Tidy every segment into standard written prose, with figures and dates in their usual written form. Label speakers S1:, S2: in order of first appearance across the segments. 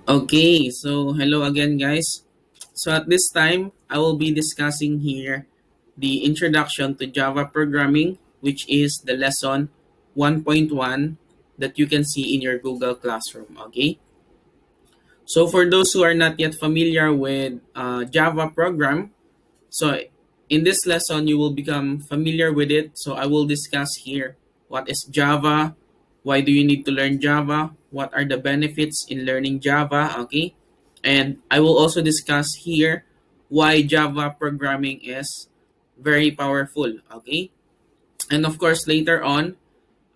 S1: Okay, so hello again, guys. So at this time, I will be discussing here the introduction to Java programming, which is the lesson 1.1 that you can see in your Google Classroom. Okay, so for those who are not yet familiar with Java program, so in this lesson, you will become familiar with it. So I will discuss here what is Java, why do you need to learn Java, what are the benefits in learning Java, okay? And I will also discuss here why Java programming is very powerful, okay? And of course, later on,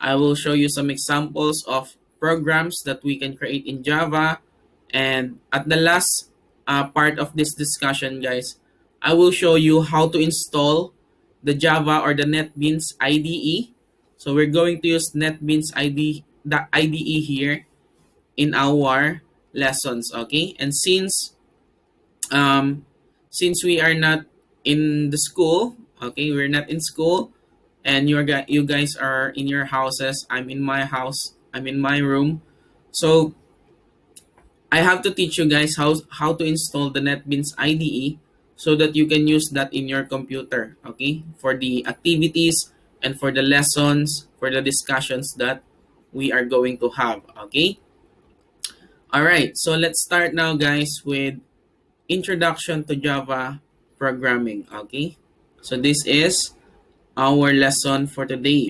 S1: I will show you some examples of programs that we can create in Java. And at the last part of this discussion, guys, I will show you how to install the Java or the Netbeans IDE. So we're going to use Netbeans the IDE here in our lessons, okay? And um, since we are not in the school, okay, we're not in school, and you guys are in your houses. I'm in my house. I'm in my room. So I have to teach you guys how to install the NetBeans IDE so that you can use that in your computer. Okay, for the activities and for the lessons, for the discussions that we are going to have. Okay. All right. So let's start now, guys, with introduction to Java programming. Okay. So this is our lesson for today.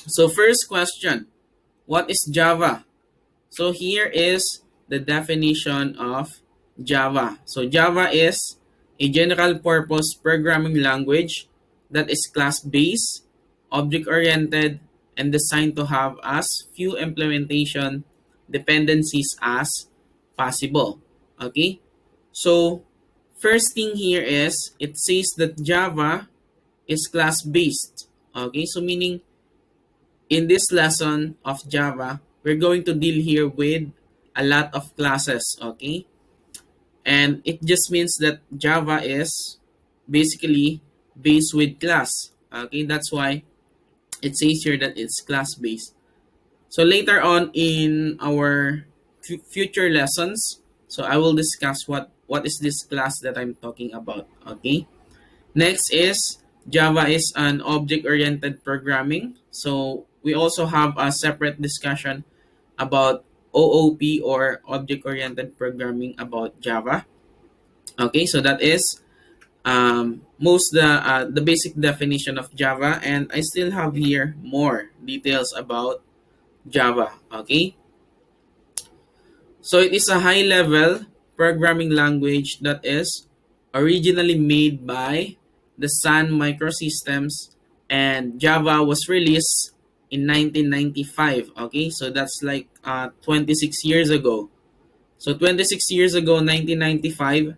S1: So first question, what is Java? So here is the definition of Java. So Java is a general purpose programming language that is class-based, object-oriented, and designed to have as few implementation dependencies as possible. Okay? So first thing here is it says that Java is class-based. Okay? So meaning in this lesson of Java, we're going to deal here with a lot of classes, okay? And it just means that Java is basically based with class, okay? That's why it says here that it's class-based. So later on in our future lessons, so I will discuss what is this class that I'm talking about, okay? Next is Java is an object-oriented programming. So we also have a separate discussion about OOP or object-oriented programming about Java. Okay, so that is most the basic definition of Java, and I still have here more details about Java. Okay, so it is a high-level programming language that is originally made by the Sun Microsystems, and Java was released in 1995. Okay, so that's like 26 years ago. So 26 years ago, 1995,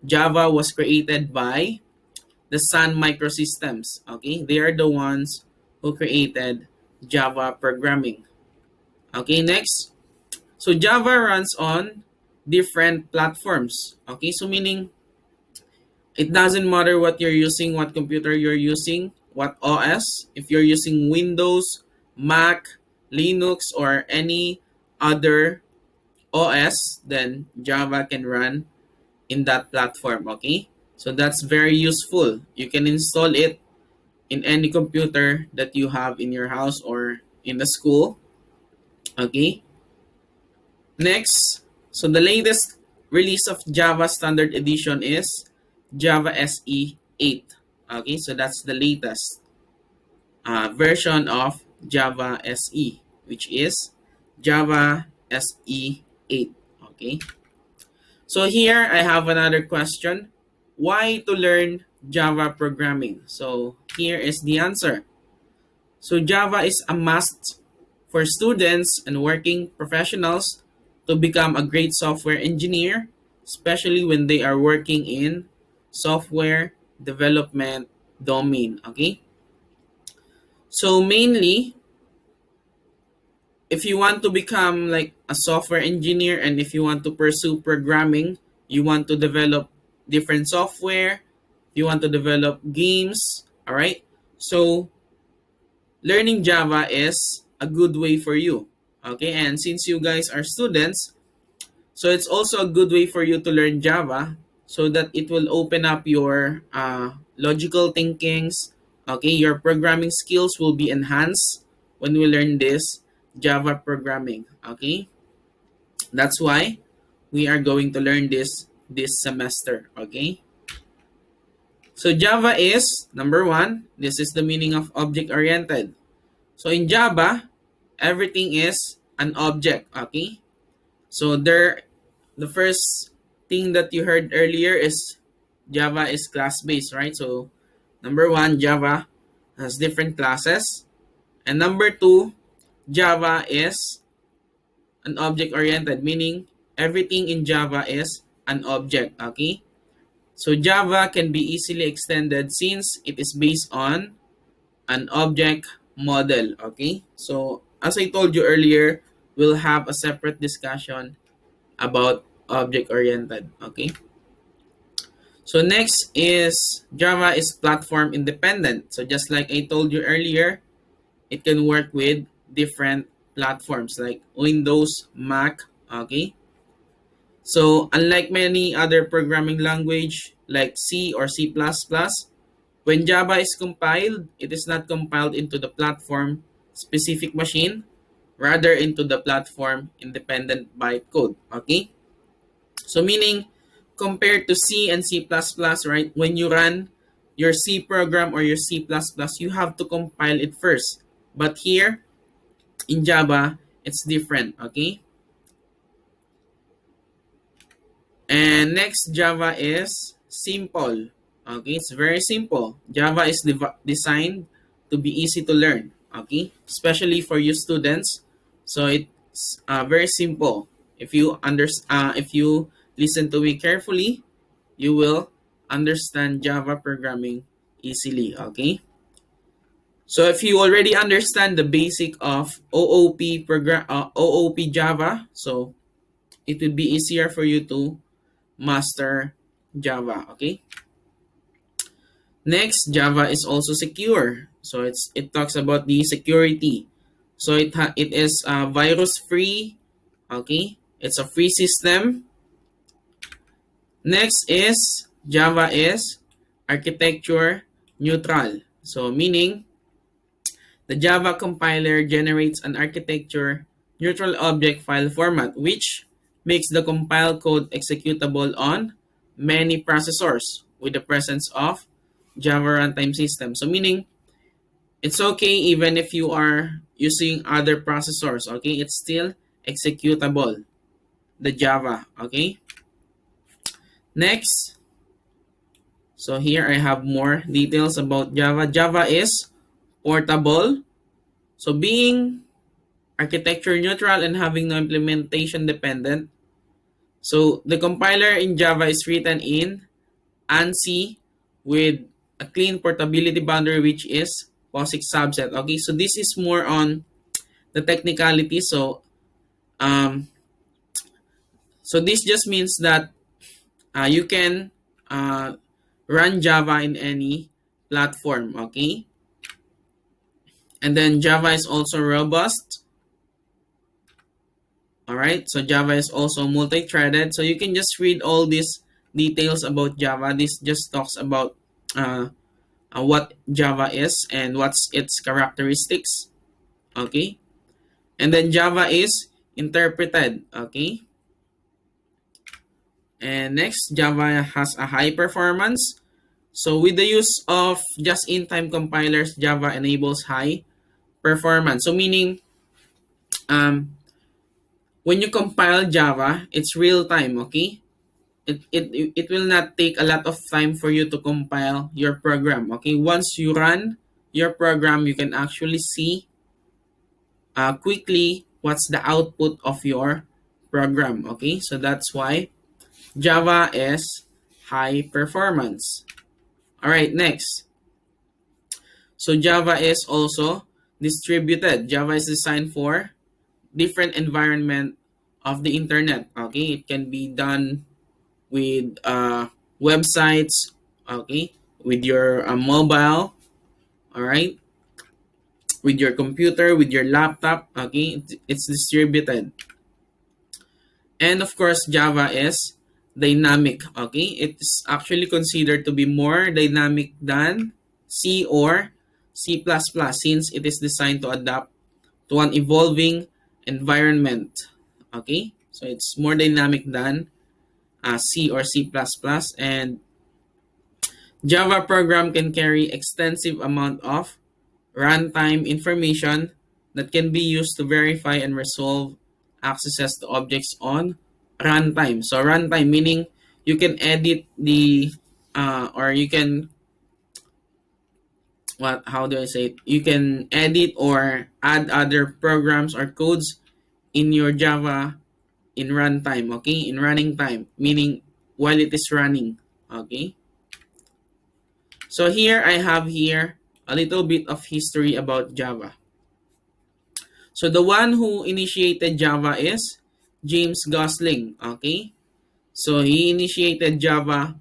S1: Java was created by the Sun Microsystems. Okay, they are the ones who created Java programming. Okay, next. So Java runs on different platforms. Okay, so meaning it doesn't matter what you're using, what computer you're using, what OS. If you're using Windows, Mac, Linux, or any other OS, then Java can run in that platform. Okay, so that's very useful. You can install it in any computer that you have in your house or in the school. Okay, next, so the latest release of Java Standard Edition is Java SE 8. Okay, so that's the latest version of Java SE, which is Java SE 8. Okay, so here I have another question. Why to learn Java programming? So here is the answer. So Java is a must for students and working professionals to become a great software engineer, especially when they are working in software development domain. Okay? So mainly, if you want to become like a software engineer and if you want to pursue programming, you want to develop different software, you want to develop games, all right? So learning Java is a good way for you. Okay, and since you guys are students, So it's also a good way for you to learn Java so that it will open up your logical thinkings. Okay, your programming skills will be enhanced when we learn this Java programming. Okay, that's why we are going to learn this semester. Okay, so Java is number one. This is the meaning of object oriented. So in Java, everything is an object. Okay, so the first thing that you heard earlier is Java is class based, right? So number one, Java has different classes, and number two, Java is an object oriented, meaning everything in Java is an object. Okay, so Java can be easily extended since it is based on an object model. Okay, so as I told you earlier, we'll have a separate discussion about object oriented. Okay, so next is Java is platform independent. So just like I told you earlier, it can work with different platforms like Windows, Mac. Okay, so unlike many other programming language like C or C++, when Java is compiled, it is not compiled into the platform specific machine, rather into the platform independent bytecode. Okay, so meaning compared to C and C++, right? When you run your C program or your C++, you have to compile it first. But here in Java, it's different. Okay, and next, Java is simple. Okay, it's very simple. Java is designed to be easy to learn. Okay, especially for you students. So it's very simple. If you listen to me carefully, you will understand Java programming easily. Okay. So if you already understand the basic of OOP Java, so it will be easier for you to master Java. Okay. Next, Java is also secure. So it talks about the security. So it is virus free. Okay. It's a free system. Next is Java is architecture neutral. So meaning the Java compiler generates an architecture neutral object file format which makes the compiled code executable on many processors with the presence of Java runtime system. So meaning it's okay even if you are using other processors, okay? It's still executable, the Java, okay? Next, so here I have more details about Java. Java is portable. So being architecture neutral and having no implementation dependent. So the compiler in Java is written in ANSI with a clean portability boundary which is POSIX subset. Okay, so this is more on the technicality. Um, so this just means that you can uh, run Java in any platform. Okay, and then Java is also robust. All right, so Java is also multi-threaded. So you can just read all these details about Java. This just talks about what Java is and what's its characteristics. Okay, and then Java is interpreted. Okay, and next, Java has a high performance. So with the use of just-in-time compilers, Java enables high performance. So meaning, when you compile Java, it's real time. Okay, it will not take a lot of time for you to compile your program. Okay, once you run your program, you can actually see quickly what's the output of your program. Okay, so that's why Java is high performance. All right, next. So Java is also distributed. Java is designed for different environment of the internet. Okay, it can be done with websites. Okay, with your mobile. All right, with your computer, with your laptop. Okay, it's distributed. And of course, Java is dynamic. Okay, it's actually considered to be more dynamic than C or C++ since it is designed to adapt to an evolving environment. Okay, so it's more dynamic than C or C++, and Java program can carry extensive amount of runtime information that can be used to verify and resolve accesses to objects on runtime. So runtime meaning you can edit the or you can what how do I say it? You can edit or add other programs or codes in your Java in runtime, okay? In running time, meaning while it is running, okay? So here I have here a little bit of history about Java. So the one who initiated Java is James Gosling, okay? So he initiated Java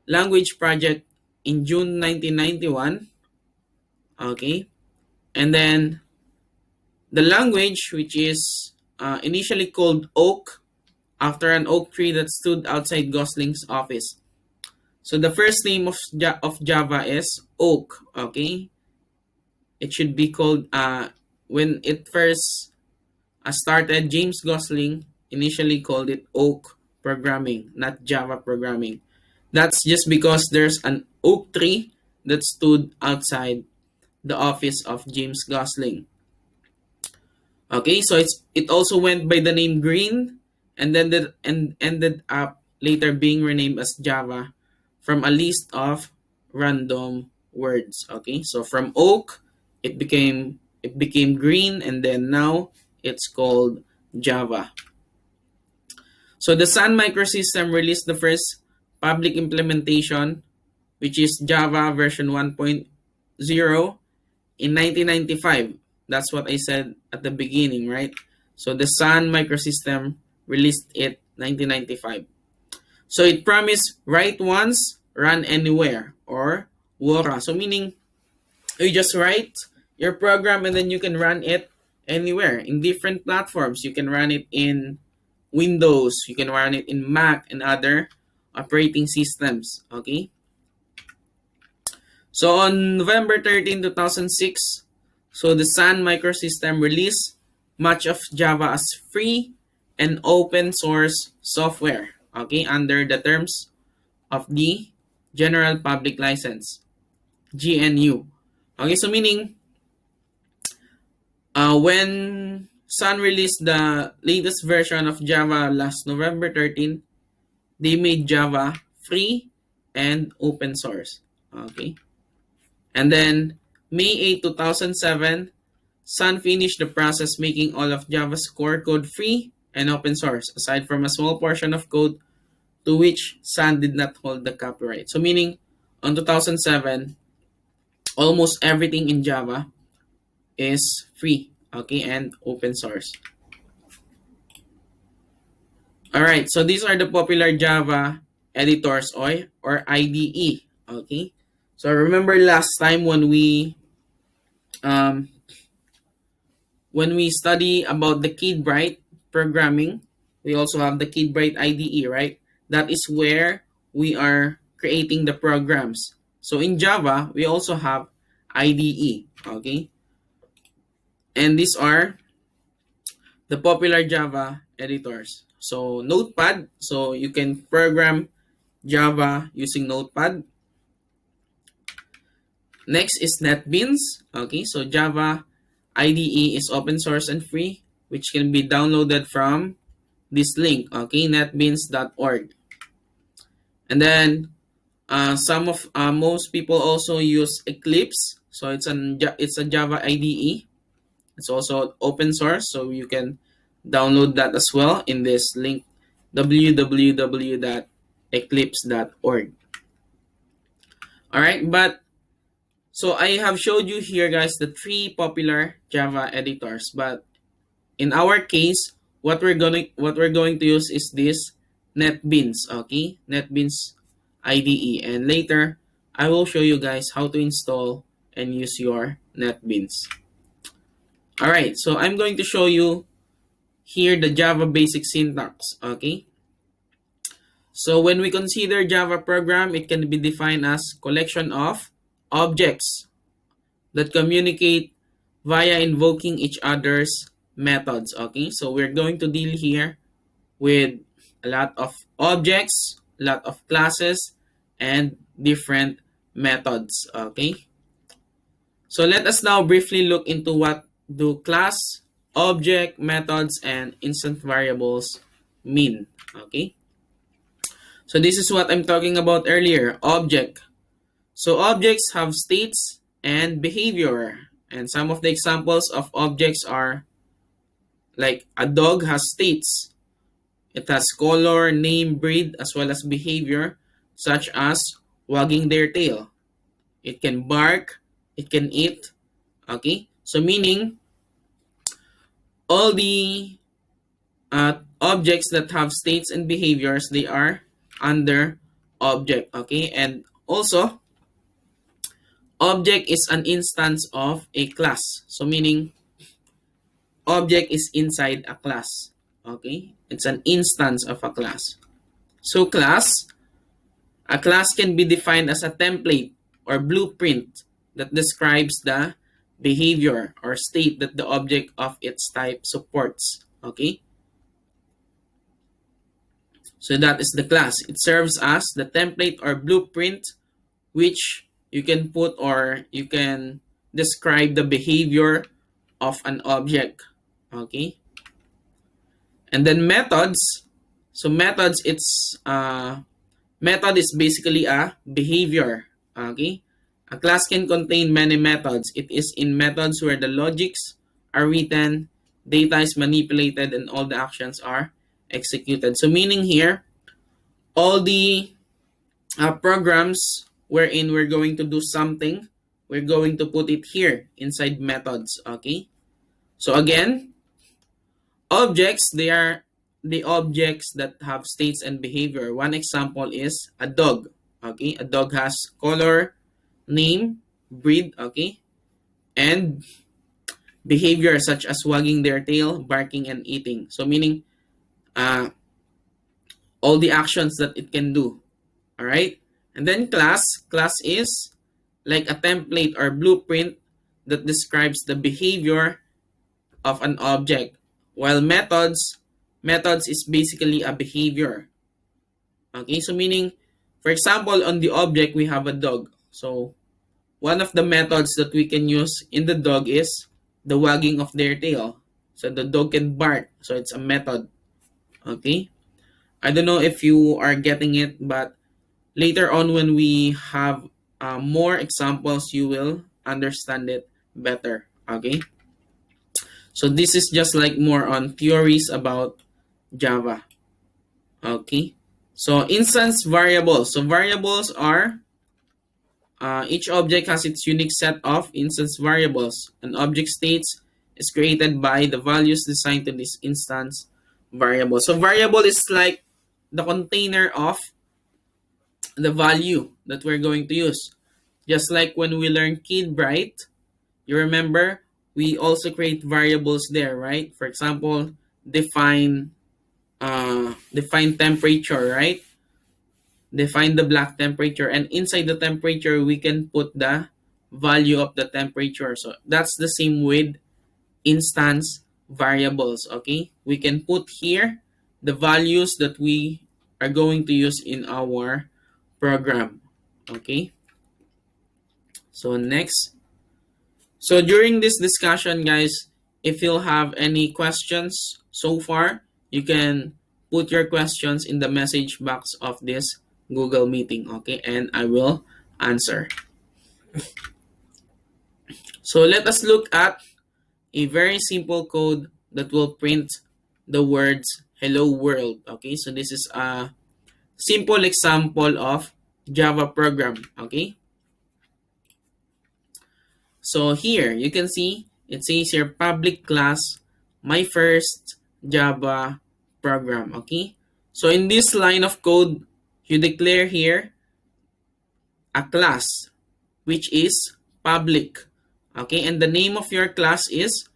S1: language project in June 1991, okay? And then the language, which is initially called Oak, after an oak tree that stood outside Gosling's office. So the first name of Java is Oak, okay? It should be called, when it first started, James Gosling initially called it Oak programming, not Java programming. That's just because there's an oak tree that stood outside the office of James Gosling. Okay, so it also went by the name Green, and then ended up later being renamed as Java from a list of random words. Okay, so from oak it became green, and then now it's called Java. So the Sun microsystem released the first public implementation, which is Java version 1.0 in 1995. That's what I said at the beginning, right? So the Sun microsystem released it 1995. So it promised write once, run anywhere, or WORA. So meaning you just write your program and then you can run it anywhere in different platforms. You can run it in Windows, you can run it in Mac and other operating systems. Okay. So on November 13, 2006, so the Sun microsystem released much of Java as free and open source software, okay, under the terms of the General Public License, GNU. Okay, so meaning when Sun released the latest version of Java last November 13, they made Java free and open source. Okay. And then May 8, 2007, Sun finished the process making all of Java's core code free and open source, aside from a small portion of code to which Sun did not hold the copyright. So meaning, on 2007, almost everything in Java is free, okay, and open source. Alright, so these are the popular Java editors or IDE, okay? So remember last time um, when we study about the KidBright programming, we also have the KidBright IDE, right? That is where we are creating the programs. So in Java, we also have IDE, okay? And these are the popular Java editors. So Notepad, so you can program Java using Notepad. Next is Netbeans. Okay, so Java IDE is open source and free, which can be downloaded from this link, okay, netbeans.org. And then most people also use Eclipse, so it's a Java IDE. It's also open source, so you can download that as well in this link, www.eclipse.org. All right, but so I have showed you here, guys, the three popular Java editors, but in our case, what we're going to use is this Netbeans, okay? Netbeans IDE, and later I will show you guys how to install and use your Netbeans. All right, so I'm going to show you here the Java basic syntax. Okay. So when we consider Java program, it can be defined as collection of objects that communicate via invoking each other's methods. Okay, so we're going to deal here with a lot of objects, a lot of classes, and different methods. Okay, so let us now briefly look into what do class, object, methods, and instant variables mean. Okay, so this is what I'm talking about earlier, object. So objects have states and behavior. And some of the examples of objects are like a dog has states. It has color, name, breed, as well as behavior, such as wagging their tail. It can bark, it can eat. Okay? So meaning all the objects that have states and behaviors, they are under object. Okay? And also, object is an instance of a class. So meaning object is inside a class. Okay? It's an instance of a class. So a class can be defined as a template or blueprint that describes the behavior or state that the object of its type supports. Okay? So that is the class. It serves as the template or blueprint which you can put or you can describe the behavior of an object. Okay? And then methods. So methods, method is basically a behavior. Okay? A class can contain many methods. It is in methods where the logics are written, data is manipulated, and all the actions are executed. So meaning here, all the programs wherein we're going to do something, we're going to put it here inside methods. Okay? So again, objects, they are the objects that have states and behavior. One example is a dog. Okay, a dog has color, name, breed, okay, and behavior such as wagging their tail, barking, and eating. So meaning all the actions that it can do. All right, and then class is like a template or blueprint that describes the behavior of an object, while methods is basically a behavior. Okay, so meaning, for example, on the object we have a dog. So one of the methods that we can use in the dog is the wagging of their tail. So the dog can bark. So it's a method. Okay, I don't know if you are getting it, but later on when we have more examples, you will understand it better. Okay. So this is just like more on theories about Java. Okay. So instance variables. So variables are each object has its unique set of instance variables. An object states is created by the values assigned to this instance variable. So variable is like the container of the value that we're going to use. Just like when we learn Kid-Bright, you remember we also create variables there, right? For example, define temperature, right? Define the black temperature, and inside the temperature we can put the value of the temperature. So that's the same with instance variables. Okay, we can put here the values that we are going to use in our program. Okay, so next. So during this discussion, guys, if you'll have any questions so far, you can put your questions in the message box of this Google meeting, okay? And I will answer. So let us look at a very simple code that will print the words hello world, okay? So this is a simple example of Java program, okay? So here you can see it says here public class my first Java program, okay? So in this line of code, you declare here a class which is public, okay? And the name of your class is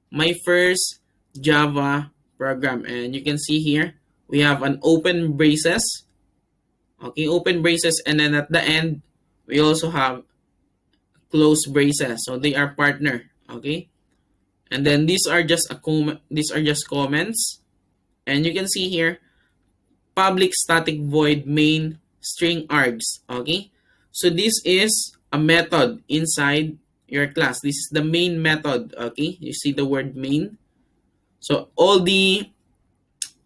S1: my first Java program. And you can see here, we have an open braces. Okay, open braces, and then at the end, we also have close braces. So they are partner. Okay, and then these are just these are just comments, and you can see here, public static void main string args. Okay, so this is a method inside your class. This is the main method. Okay, you see the word main. So all the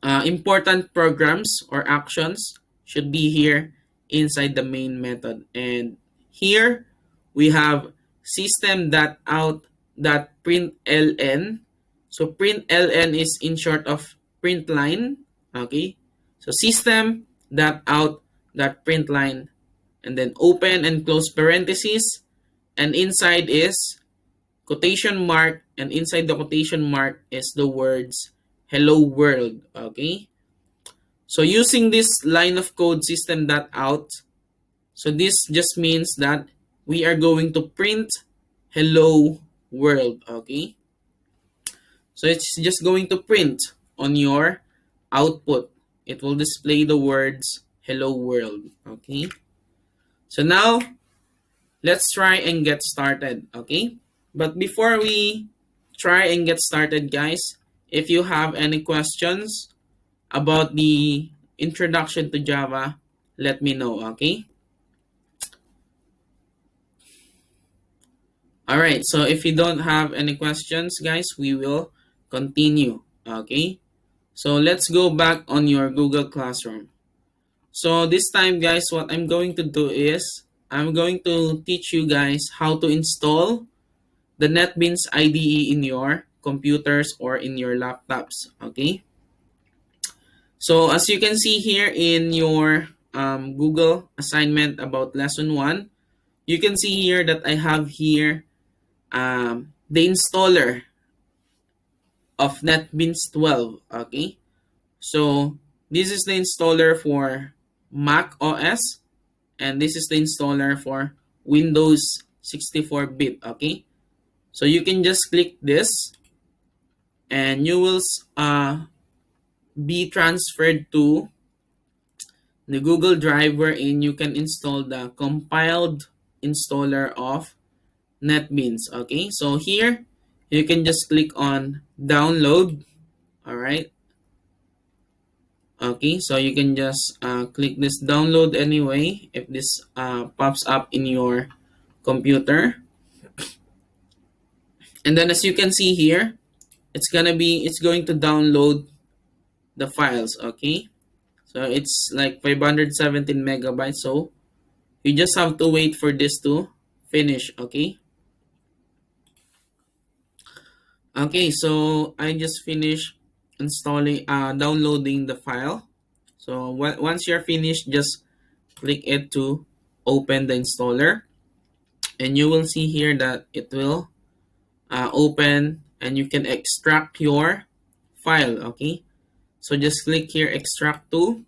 S1: important programs or actions should be here inside the main method. And here we have system.out.println. So println is in short of print line. Okay. So system.out.println, and then open and close parentheses, and inside is quotation mark, and inside the quotation mark is the words hello world. Okay, so using this line of code system.out, so this just means that we are going to print hello world. Okay, so it's just going to print on your output. It will display the words hello world. Okay, so now let's try and get started. Okay, but before we try and get started, guys, if you have any questions about the introduction to Java, let me know. Okay, all right, so if you don't have any questions, guys, we will continue. Okay, so let's go back on your Google Classroom. So this time, guys, what I'm going to do is I'm going to teach you guys how to install the Netbeans IDE in your computers or in your laptops. Okay, so as you can see here in your Google assignment about lesson 1, you can see here that I have here the installer of Netbeans 12. Okay, so this is the installer for Mac OS, and this is the installer for Windows 64-bit. Okay, so you can just click this, and you will be transferred to the Google Drive, wherein you can install the compiled installer of Netbeans. Okay, so here you can just click on download. All right. Okay, so you can just click this download anyway if this pops up in your computer. And then as you can see here, it's going to download the files. Okay, so it's like 517 megabytes. So you just have to wait for this to finish. Okay. Okay, so I just finished installing, downloading the file. So once you're finished, just click it to open the installer, and you will see here that it will open, and you can extract your file. Okay, so just click here, extract to,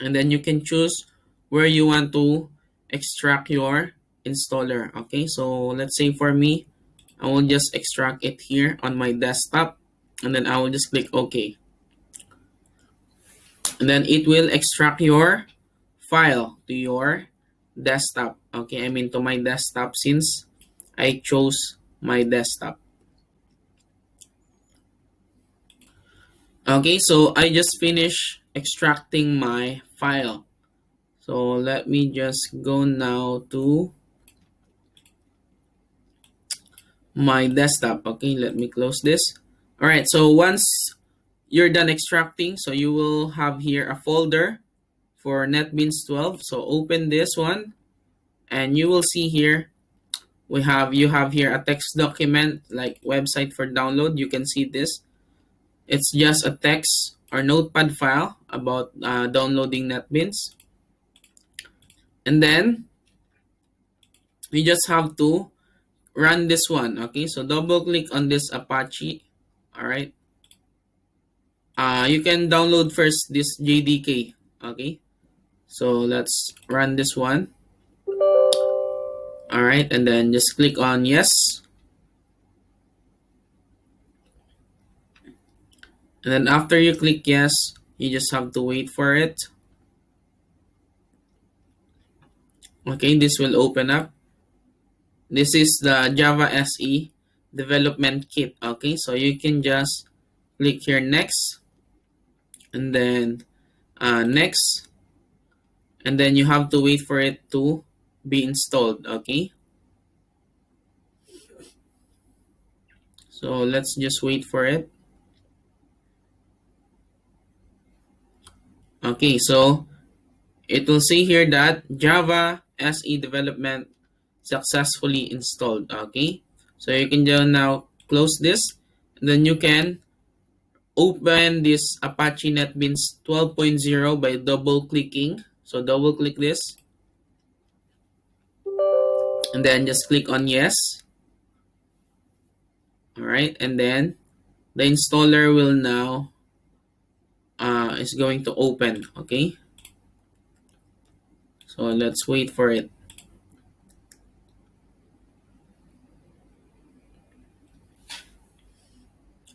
S1: and then you can choose where you want to extract your installer. Okay, so let's say for me, I will just extract it here on my desktop, and then I will just click OK. And then it will extract your file to your desktop. Okay, I mean to my desktop, since I chose my desktop. Okay, so I just finished extracting my file. So let me just go now to my desktop. Okay, let me close this. All right, so once you're done extracting, so you will have here a folder for Netbeans 12. So open this one, and you will see here you have here a text document like website for download. You can see this. It's just a text or notepad file about downloading Netbeans. And then you just have to run this one. Okay, so double click on this Apache. All right, you can download first this JDK. Okay, so let's run this one. All right, and then just click on yes. And then after you click yes, you just have to wait for it. Okay, this will open up. This is the Java SE development kit. Okay, so you can just click here next, and then next, and then you have to wait for it to be installed. Okay, so let's just wait for it. Okay, so it will say here that Java SE development successfully installed. Okay, so you can just now close this, and then you can open this Apache NetBeans 12.0 by double clicking. So double click this, and then just click on yes. All right, and then the installer will now is going to open. Okay, so let's wait for it.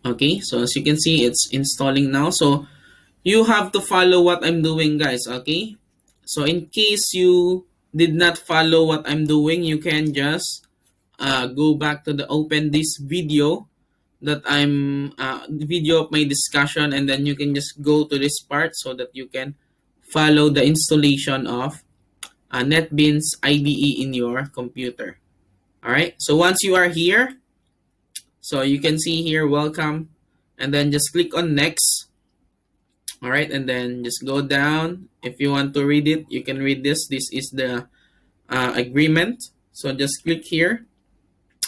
S1: Okay, so as you can see, it's installing now. So you have to follow what I'm doing, guys. Okay, so in case you did not follow what I'm doing, you can just go back to the open this video that I'm the video of my discussion, and then you can just go to this part so that you can follow the installation of NetBeans IDE in your computer. All right, so once you are here, so you can see here welcome, and then just click on next. All right, and then just go down. If you want to read it, you can read this. This is the agreement. So just click here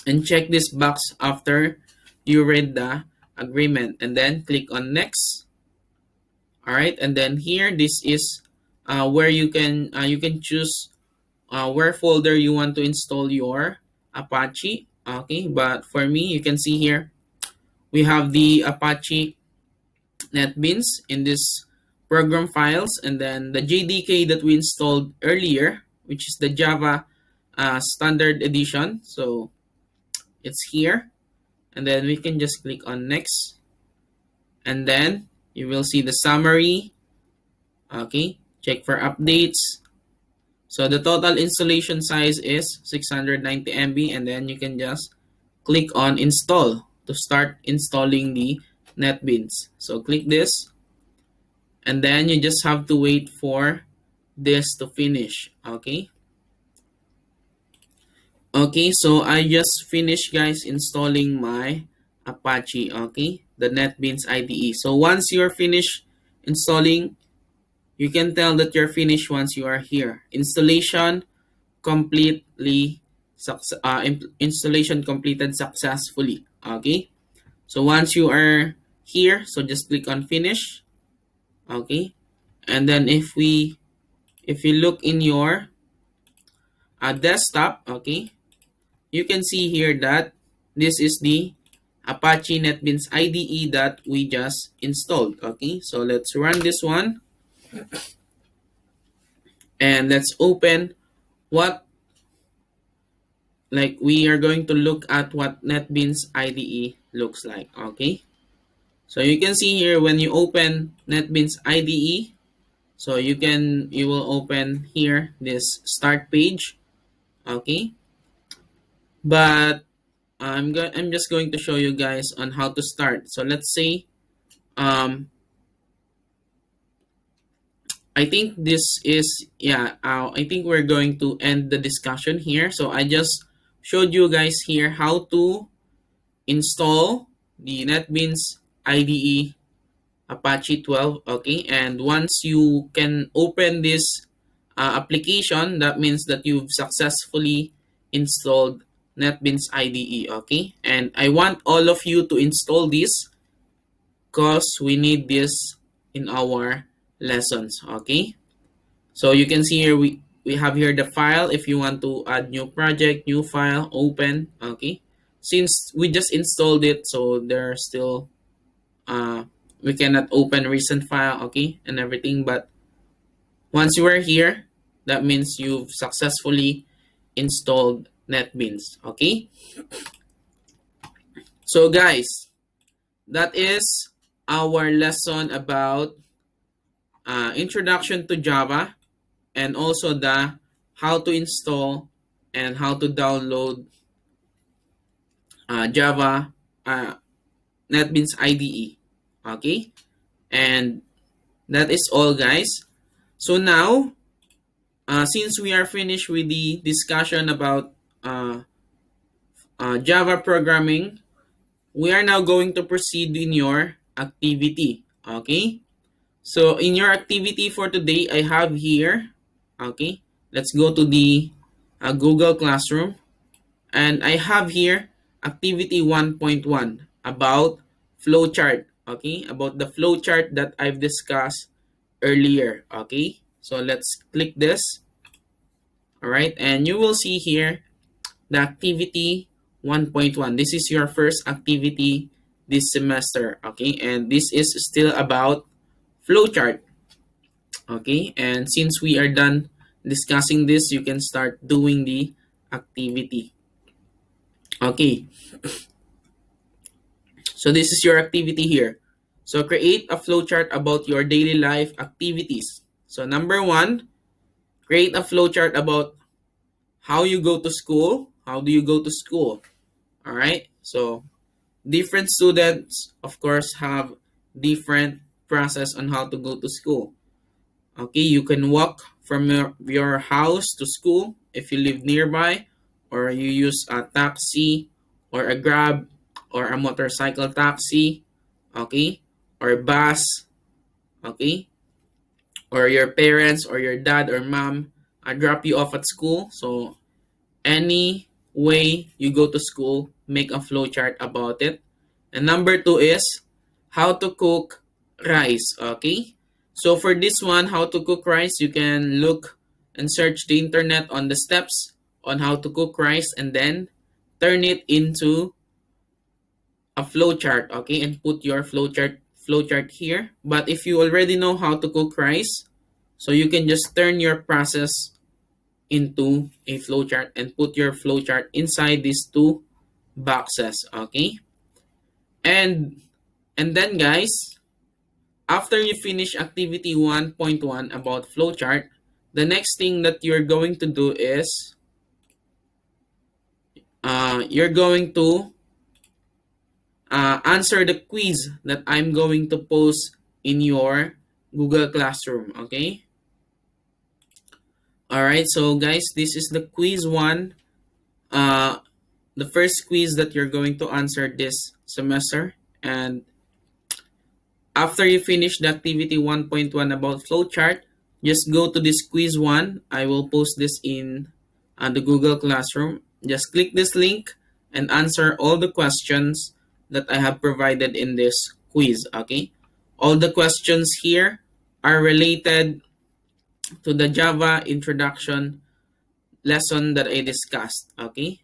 S1: and check this box after you read the agreement, and then click on next. All right, and then here this is where you can choose where folder you want to install your Apache. Okay, but for me, you can see here we have the Apache NetBeans in this program files, and then the JDK that we installed earlier, which is the Java standard edition. So it's here, and then we can just click on next, and then you will see the summary. Okay, check for updates. So the total installation size is 690 MB, and then you can just click on install to start installing the NetBeans. So click this, and then you just have to wait for this to finish. Okay, okay, so I just finished, guys, installing my Apache. Okay, the NetBeans IDE. So once you're finished installing, you can tell that you're finished once you are here. Installation completed successfully. Okay, so once you are here, so just click on finish. Okay, and then if you look in your desktop, okay, you can see here that this is the Apache NetBeans IDE that we just installed. Okay, so let's run this one, and let's open what, like, we are going to look at what NetBeans IDE looks like. Okay, so you can see here when you open NetBeans IDE, so you will open here this start page. Okay, but I'm just going to show you guys on how to start. So let's say I think this is, yeah, I think we're going to end the discussion here. So I just showed you guys here how to install the NetBeans IDE Apache 12. Okay, and once you can open this application, that means that you've successfully installed NetBeans IDE. Okay, and I want all of you to install this because we need this in our lessons. Okay, so you can see here we have here the file. If you want to add new project, new file, open. Okay, since we just installed it, so there are still we cannot open recent file, okay, and everything. But once you are here, that means you've successfully installed NetBeans. Okay, so guys, that is our lesson about introduction to Java, and also the how to install and how to download Java uh, Netbeans IDE. Okay, and that is all, guys. So now, since we are finished with the discussion about Java programming, we are now going to proceed in your activity. Okay, so in your activity for today, I have here, okay, let's go to the Google Classroom, and I have here activity 1.1 about flowchart, okay, about the flowchart that I've discussed earlier. Okay, so let's click this. All right, and you will see here the activity 1.1. This is your first activity this semester. Okay, and this is still about flowchart. Okay, and since we are done discussing this, you can start doing the activity. Okay, so this is your activity here. So create a flowchart about your daily life activities. So number one, create a flowchart about how you go to school. How do you go to school? All right. So different students, of course, have different process on how to go to school. Okay, you can walk from your house to school if you live nearby, or you use a taxi or a grab or a motorcycle taxi, okay, or bus, okay, or your parents or your dad or mom drop you off at school. So any way you go to school, make a flowchart about it. And number two is how to cook rice. Okay. So for this one, how to cook rice, you can look and search the internet on the steps on how to cook rice, and then turn it into a flowchart. Okay, and put your flowchart here. But if you already know how to cook rice, so you can just turn your process into a flowchart and put your flowchart inside these two boxes. Okay, and then guys, after you finish activity 1.1 about flowchart, the next thing that you're going to do is you're going to answer the quiz that I'm going to post in your Google Classroom. Okay, all right, so guys, this is the quiz one, uh, the first quiz that you're going to answer this semester. And after you finish the activity 1.1 about flowchart, just go to this quiz one. I will post this in the Google Classroom. Just click this link and answer all the questions that I have provided in this quiz. Okay, all the questions here are related to the Java introduction lesson that I discussed. Okay,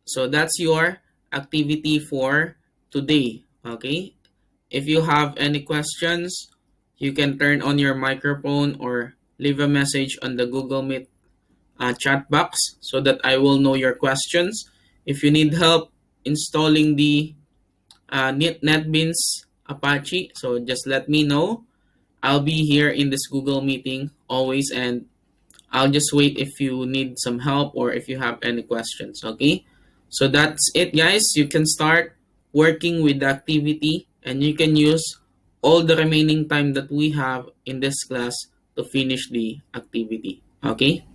S1: so that's your activity for today. Okay, if you have any questions, you can turn on your microphone or leave a message on the Google Meet chat box so that I will know your questions. If you need help installing the Netbeans Apache, so just let me know. I'll be here in this Google meeting always, and I'll just wait if you need some help or if you have any questions. Okay, so that's it, guys. You can start working with the activity, and you can use all the remaining time that we have in this class to finish the activity. Okay.